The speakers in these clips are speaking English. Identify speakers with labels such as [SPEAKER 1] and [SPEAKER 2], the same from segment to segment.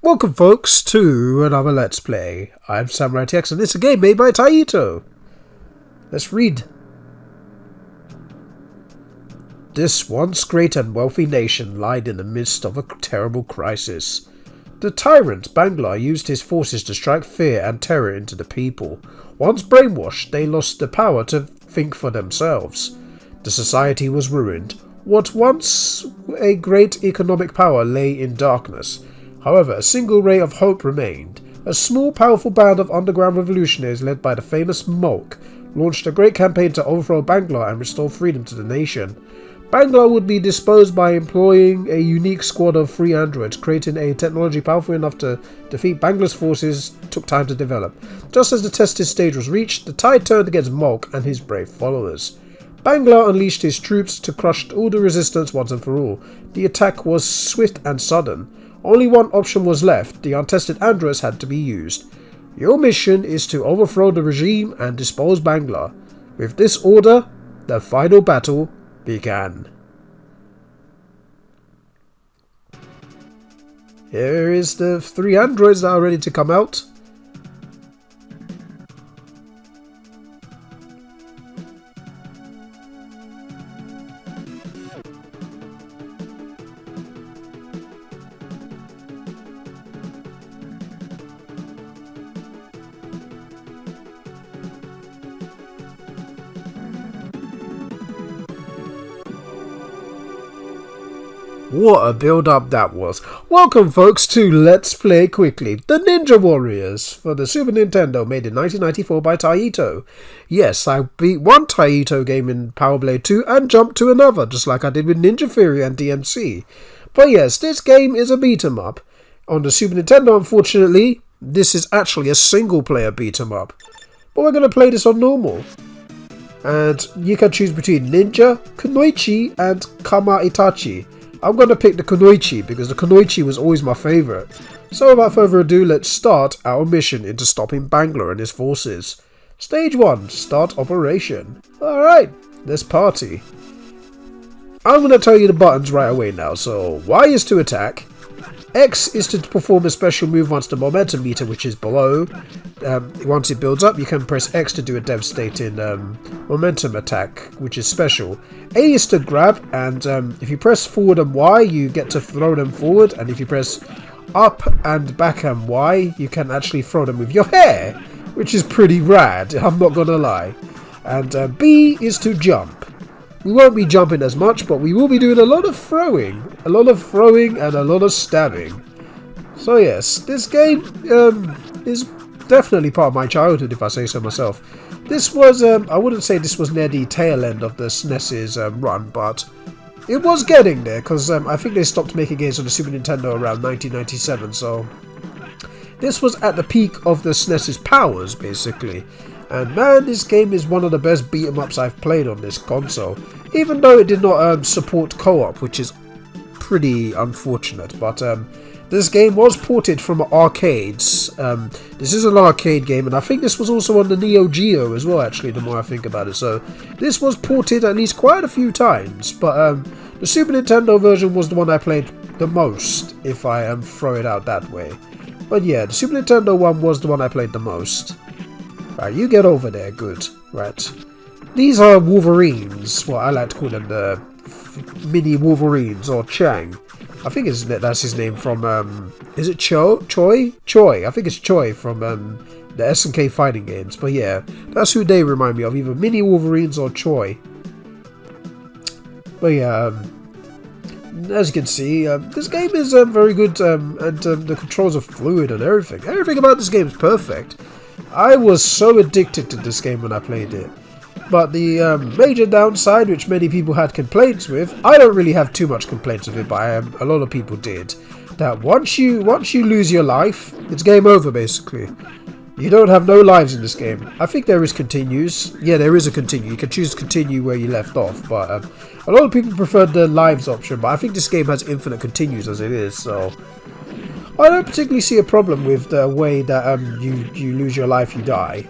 [SPEAKER 1] Welcome folks to another Let's Play. I'm SamuraiT-X and it's a game made by Taito. Let's read. This once great and wealthy nation lied in the midst of a terrible crisis. The tyrant Banglar used his forces to strike fear and terror into the people. Once brainwashed, they lost the power to think for themselves. The society was ruined. What once a great economic power lay in darkness. However, a single ray of hope remained. A small, powerful band of underground revolutionaries led by the famous Mulk launched a great campaign to overthrow Banglar and restore freedom to the nation. Banglar would be disposed by employing a unique squad of free androids. Creating a technology powerful enough to defeat Banglar's forces took time to develop. Just as the tested stage was reached, the tide turned against Mulk and his brave followers. Banglar unleashed his troops to crush all the resistance once and for all. The attack was swift and sudden. Only one option was left. The untested androids had to be used. Your mission is to overthrow the regime and dispose Banglar. With this order, the final battle began. Here is the 3 androids that are ready to come out. What a build-up that was. Welcome folks to Let's Play Quickly, the Ninja Warriors for the Super Nintendo, made in 1994 by Taito. Yes, I beat one Taito game in Power Blade 2 and jumped to another, just like I did with Ninja Fury and DMC. But yes, this game is a beat-em-up. On the Super Nintendo, unfortunately, this is actually a single-player beat-em-up. But we're going to play this on normal. And you can choose between Ninja, Kunoich and Kama-Itachi. I'm going to pick the Kunoich because the Kunoich was always my favourite. So without further ado, let's start our mission into stopping Banglar and his forces. Stage 1, start operation. Alright, let's party. I'm going to tell you the buttons right away now. So Y is to attack. X is to perform a special move once the momentum meter, which is below. Once it builds up, you can press X to do a devastating momentum attack, which is special. A is to grab, and if you press forward and Y, you get to throw them forward. And if you press up and back and Y, you can actually throw them with your hair, which is pretty rad, I'm not gonna lie. And B is to jump. We won't be jumping as much, but we will be doing a lot of throwing. A lot of throwing and a lot of stabbing. So yes, this game is definitely part of my childhood, if I say so myself. This was, I wouldn't say this was near the tail end of the SNES's run, but it was getting there, because I think they stopped making games on the Super Nintendo around 1997, so this was at the peak of the SNES's powers, basically. And man, this game is one of the best beat-em-ups I've played on this console, even though it did not support co-op, which is pretty unfortunate. But this game was ported from arcades. This is an arcade game, and I think this was also on the Neo Geo as well, actually, the more I think about it. So this was ported at least quite a few times, but the Super Nintendo version was the one I played the most, if I throw it out that way. But yeah, the Super Nintendo one was the one I played the most. Right, you get over there, good. Right. These are Wolverines, well, I like to call them the mini Wolverines, or Chang. I think that's his name from, is it Choi? Choi, I think it's Choi from the S&K fighting games. But yeah, that's who they remind me of, either mini Wolverines or Choi. But yeah, as you can see, this game is very good, and the controls are fluid and everything. Everything about this game is perfect. I was so addicted to this game when I played it. But the major downside, which many people had complaints with, I don't really have too much complaints with it, but a lot of people did. That once you lose your life, it's game over basically. You don't have no lives in this game. I think there is continues. Yeah, there is a continue. You can choose to continue where you left off, but a lot of people preferred the lives option. But I think this game has infinite continues as it is, so I don't particularly see a problem with the way that you lose your life, you die.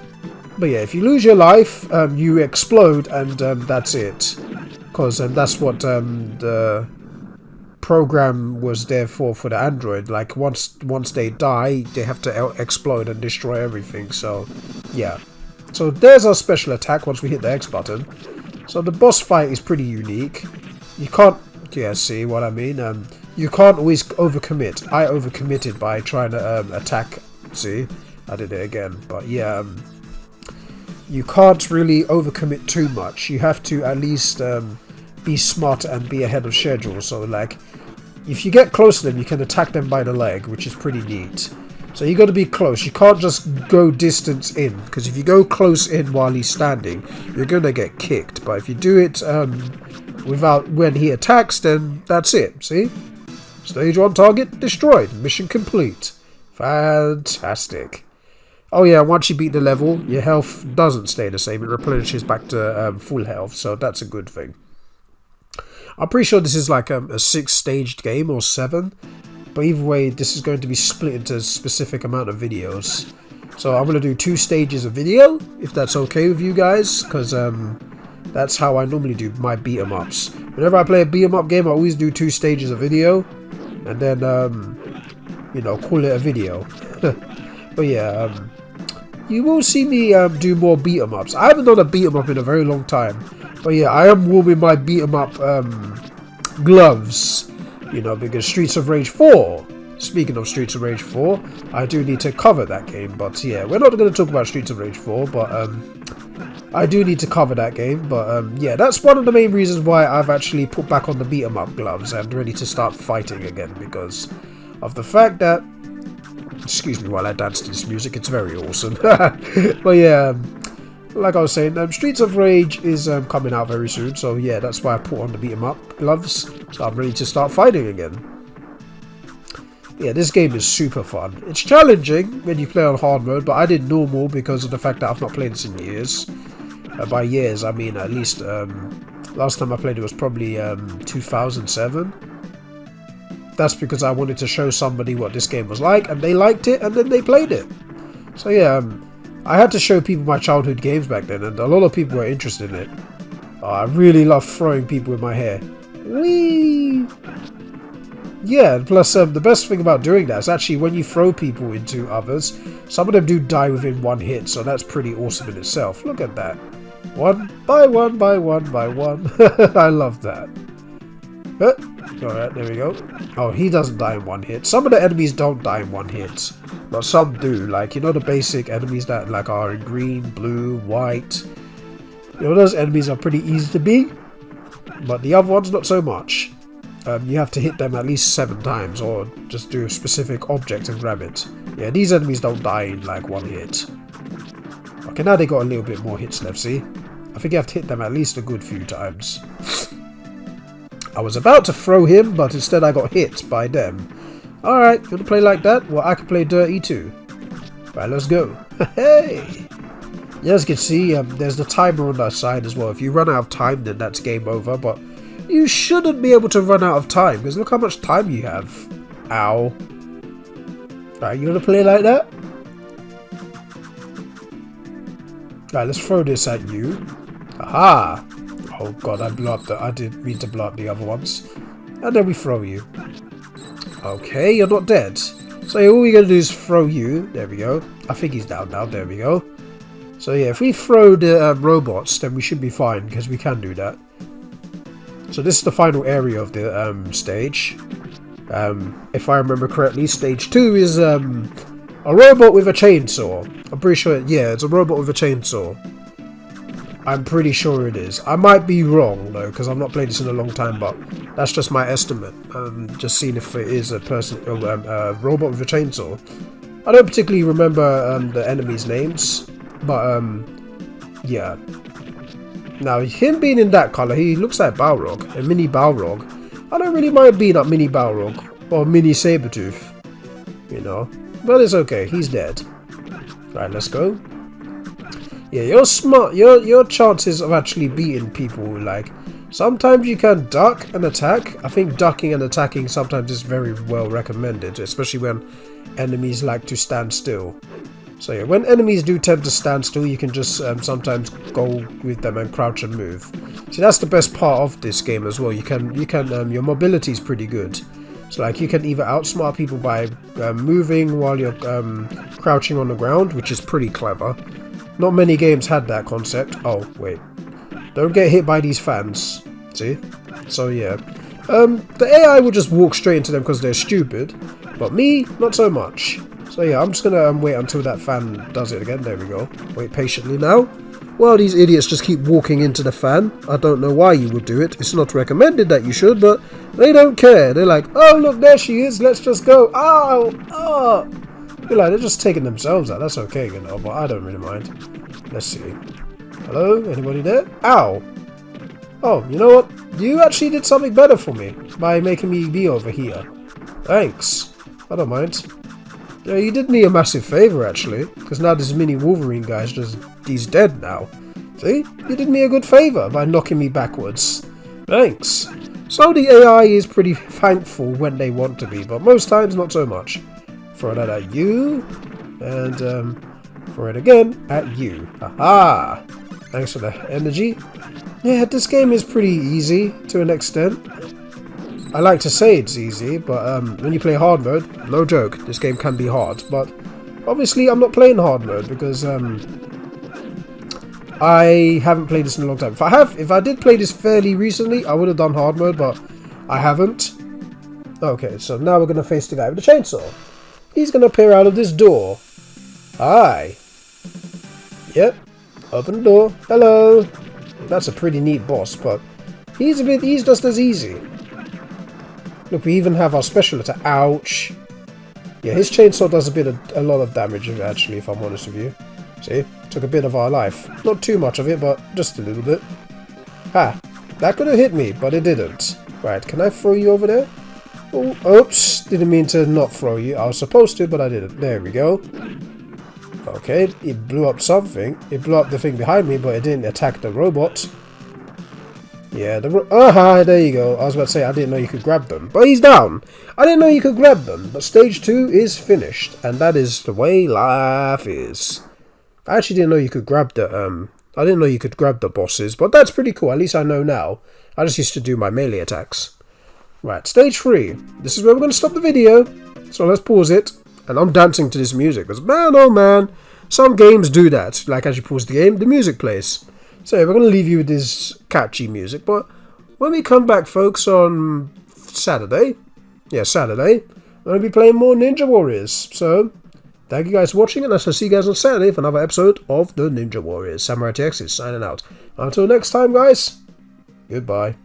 [SPEAKER 1] But yeah, if you lose your life, you explode, and that's it. Because that's what the program was there for the android. Like once they die, they have to explode and destroy everything. So yeah, so there's our special attack once we hit the X button. So the boss fight is pretty unique. You can't, yeah, see what I mean? You can't always overcommit. I overcommitted by trying to attack. See, I did it again. But yeah, you can't really overcommit too much. You have to at least be smart and be ahead of schedule. So like, if you get close to them, you can attack them by the leg, which is pretty neat. So you got to be close. You can't just go distance in, because if you go close in while he's standing, you're gonna get kicked. But if you do it without when he attacks, then that's it. See, stage 1 target destroyed. Mission complete. Fantastic. Oh yeah, once you beat the level, your health doesn't stay the same. It replenishes back to full health, so that's a good thing. I'm pretty sure this is like a 6-staged game or 7. But either way, this is going to be split into a specific amount of videos. So I'm going to do 2 stages of video, if that's okay with you guys. Because that's how I normally do my beat-em-ups. Whenever I play a beat-em-up game, I always do 2 stages of video. And then, you know, call it a video. But yeah, you will see me do more beat-em-ups. I haven't done a beat-em-up in a very long time. But yeah, I am warming my beat-em-up gloves. You know, because Streets of Rage 4, speaking of Streets of Rage 4, I do need to cover that game. But yeah, we're not going to talk about Streets of Rage 4, but I do need to cover that game. But yeah, that's one of the main reasons why I've actually put back on the beat-em-up gloves and ready to start fighting again, because of the fact that, excuse me while I dance to this music, it's very awesome. But yeah, like I was saying, Streets of Rage is coming out very soon, so yeah, that's why I put on the beat-em-up gloves, so I'm ready to start fighting again. Yeah, this game is super fun. It's challenging when you play on hard mode, but I did normal because of the fact that I've not played this in years. By years, I mean at least, last time I played it was probably 2007. That's because I wanted to show somebody what this game was like, and they liked it, and then they played it. So yeah, I had to show people my childhood games back then, and a lot of people were interested in it. I really love throwing people with my hair. Whee! Yeah, and plus the best thing about doing that is actually when you throw people into others, some of them do die within 1 hit, so that's pretty awesome in itself. Look at that. 1 by 1 by 1 by 1. I love that. Alright, there we go. Oh, he doesn't die in 1 hit. Some of the enemies don't die in 1 hit. But some do. Like, you know the basic enemies that like are in green, blue, white. You know, those enemies are pretty easy to beat. But the other ones, not so much. You have to hit them at least 7 times, or just do a specific object and grab it. Yeah, these enemies don't die in like 1 hit. Okay, now they got a little bit more hits left, see? I think you have to hit them at least a good few times. I was about to throw him, but instead I got hit by them. Alright, gonna play like that? Well, I can play dirty too. Right, let's go. Hey! Yeah, as you can see, there's the timer on that side as well. If you run out of time, then that's game over, but you shouldn't be able to run out of time, because look how much time you have. Ow. Right, you gonna play like that? Right, let's throw this at you. Aha! Oh god, I didn't mean to blow up the other ones. And then we throw you. Okay, you're not dead. So all we're going to do is throw you. There we go. I think he's down now. There we go. So yeah, if we throw the robots, then we should be fine, because we can do that. So this is the final area of the stage. If I remember correctly, stage 2 is a robot with a chainsaw. I'm pretty sure, yeah, it's a robot with a chainsaw. I'm pretty sure it is. I might be wrong though, because I've not played this in a long time, but that's just my estimate. Just seeing if it is a robot with a chainsaw. I don't particularly remember the enemies' names, but yeah. Now him being in that color, he looks like Balrog, a mini Balrog. I don't really mind being up mini Balrog or mini Sabretooth, you know, but it's okay. He's dead. Right, let's go. Yeah, you're smart. Your chances of actually beating people, like, sometimes you can duck and attack. I think ducking and attacking sometimes is very well recommended, especially when enemies like to stand still. So yeah, when enemies do tend to stand still, you can just sometimes go with them and crouch and move. See, that's the best part of this game as well. Your mobility is pretty good. So like you can either outsmart people by moving while you're crouching on the ground, which is pretty clever. Not many games had that concept. Oh wait, don't get hit by these fans. See? So yeah, the AI will just walk straight into them because they're stupid, but me, not so much. So yeah, I'm just gonna wait until that fan does it again. There we go. Wait patiently now. Well, these idiots just keep walking into the fan. I don't know why you would do it. It's not recommended that you should, but they don't care. They're like, oh look, there she is. Let's just go. Ow! Oh! They're just taking themselves out. That's okay, you know, but I don't really mind. Let's see. Hello? Anybody there? Ow! Oh, you know what? You actually did something better for me by making me be over here. Thanks. I don't mind. Yeah, you did me a massive favour actually, because now this mini Wolverine guy's he's dead now. See? You did me a good favour by knocking me backwards. Thanks. So the AI is pretty thankful when they want to be, but most times not so much. Throw that at you, and throw it again at you. Aha! Thanks for the energy. Yeah, this game is pretty easy to an extent. I like to say it's easy, but when you play hard mode, no joke, this game can be hard. But obviously I'm not playing hard mode because I haven't played this in a long time. If I did play this fairly recently, I would have done hard mode, but I haven't. Okay, so now we're going to face the guy with the chainsaw. He's going to appear out of this door. Hi. Yep. Open the door. Hello. That's a pretty neat boss, but he's just as easy. Look, we even have our special attack. Ouch. Yeah, his chainsaw does a lot of damage, actually, if I'm honest with you. See? Took a bit of our life. Not too much of it, but just a little bit. Ha! That could have hit me, but it didn't. Right, can I throw you over there? Oh, oops. Didn't mean to not throw you. I was supposed to, but I didn't. There we go. Okay, it blew up something. It blew up the thing behind me, but it didn't attack the robot. Yeah, there you go. I was about to say, I didn't know you could grab them. But he's down. I didn't know you could grab them. But stage 2 is finished. And that is the way life is. I actually didn't know you could grab the, I didn't know you could grab the bosses. But that's pretty cool. At least I know now. I just used to do my melee attacks. Right, stage 3. This is where we're going to stop the video. So let's pause it. And I'm dancing to this music. Because man, oh man. Some games do that. Like as you pause the game, the music plays. So yeah, we're going to leave you with this catchy music, but when we come back, folks, on Saturday, we're going to be playing more Ninja Warriors. So, thank you guys for watching, and I shall see you guys on Saturday for another episode of the Ninja Warriors. SamuraiT-X is signing out. Until next time, guys, goodbye.